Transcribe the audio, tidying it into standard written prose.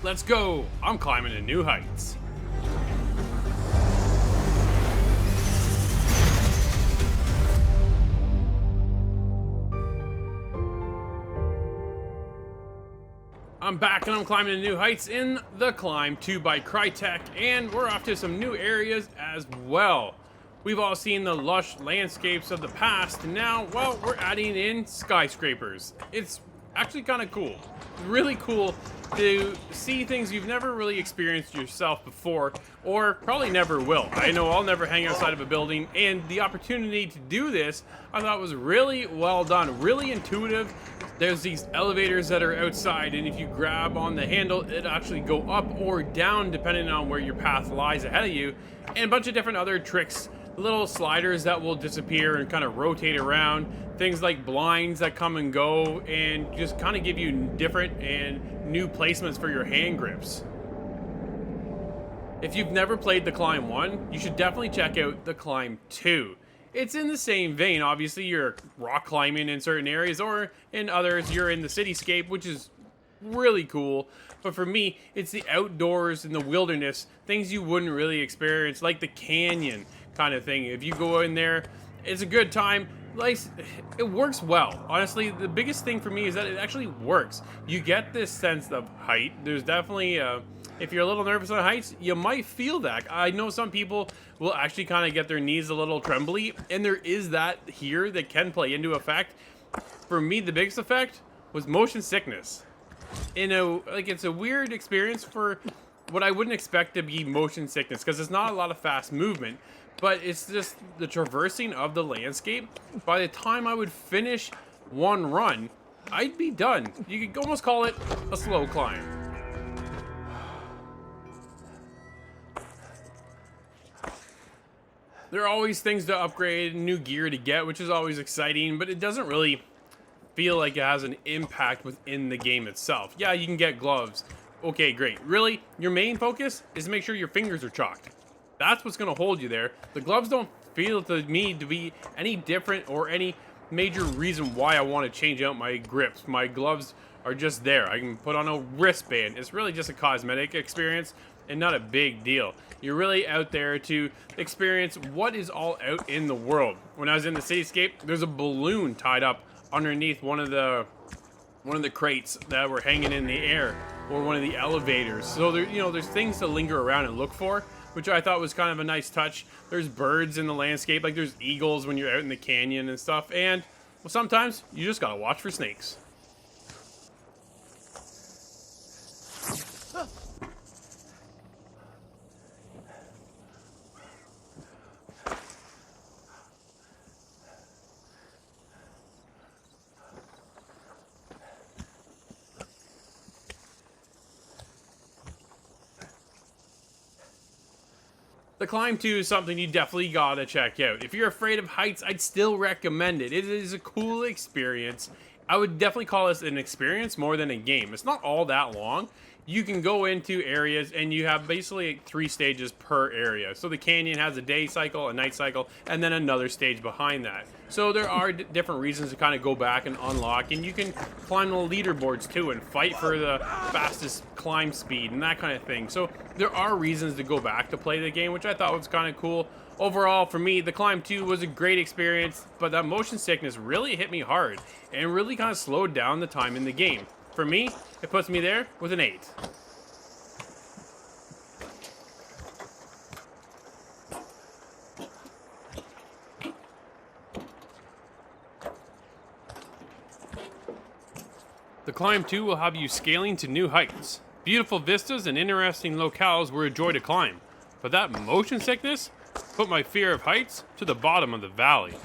Let's go! I'm climbing to new heights. I'm back and I'm climbing to new heights in the Climb 2 by Crytek, and we're off to some new areas as well. We've all seen the lush landscapes of the past, and now, well, we're adding in skyscrapers. It's actually kind of cool. Really cool to see things you've never really experienced yourself before, or probably never will. I know I'll never hang outside of a building, and the opportunity to do this I thought was really well done, really intuitive. There's these elevators that are outside, and if you grab on the handle, it'll actually go up or down depending on where your path lies ahead of you, and a bunch of different other tricks. Little sliders that will disappear and kind of rotate around, things like blinds that come and go and just kind of give you different and new placements for your hand grips. If you've never played the Climb 1, you should definitely check out the Climb 2. It's in the same vein. Obviously you're rock climbing in certain areas, or in others you're in the cityscape, which is really cool. But for me, it's the outdoors and the wilderness, things you wouldn't really experience, like the canyon kind of thing. If you go in there, it's a good time. Like, it works well. Honestly, the biggest thing for me is that it actually works. You get this sense of height. There's definitely if you're a little nervous on heights, you might feel that. I know some people will actually kind of get their knees a little trembly, and there is that here that can play into effect. For me, the biggest effect was motion sickness. It's a weird experience for what I wouldn't expect to be motion sickness, because it's not a lot of fast movement, but it's just the traversing of the landscape. By the time I would finish one run, I'd be done. You could almost call it a slow climb. There are always things to upgrade, new gear to get, which is always exciting, but it doesn't really feel like it has an impact within the game itself. Yeah, you can get gloves. Okay, great. Really, your main focus is to make sure your fingers are chalked. That's what's going to hold you there. The gloves don't feel to me to be any different or any major reason why I want to change out my grips. My gloves are just there. I can put on a wristband. It's really just a cosmetic experience and not a big deal. You're really out there to experience what is all out in the world. When I was in the cityscape, there's a balloon tied up underneath one of the crates that were hanging in the air, or one of the elevators. So there, there's things to linger around and look for, which I thought was kind of a nice touch. There's birds in the landscape, like there's eagles when you're out in the canyon and stuff, and well, sometimes you just gotta watch for snakes. The Climb 2 is something you definitely gotta check out. If you're afraid of heights, I'd still recommend it. It is a cool experience. I would definitely call this an experience more than a game. It's not all that long. You can go into areas and you have basically 3 stages per area. So the canyon has a day cycle, a night cycle, and then another stage behind that. So there are different reasons to kind of go back and unlock, and you can climb the leaderboards too and fight for the fastest climb speed and that kind of thing. So there are reasons to go back to play the game, which I thought was kind of cool. Overall, for me, the Climb 2 was a great experience, but that motion sickness really hit me hard and really kind of slowed down the time in the game. For me, it puts me there with an 8. The Climb 2 will have you scaling to new heights. Beautiful vistas and interesting locales were a joy to climb, but that motion sickness put my fear of heights to the bottom of the valley.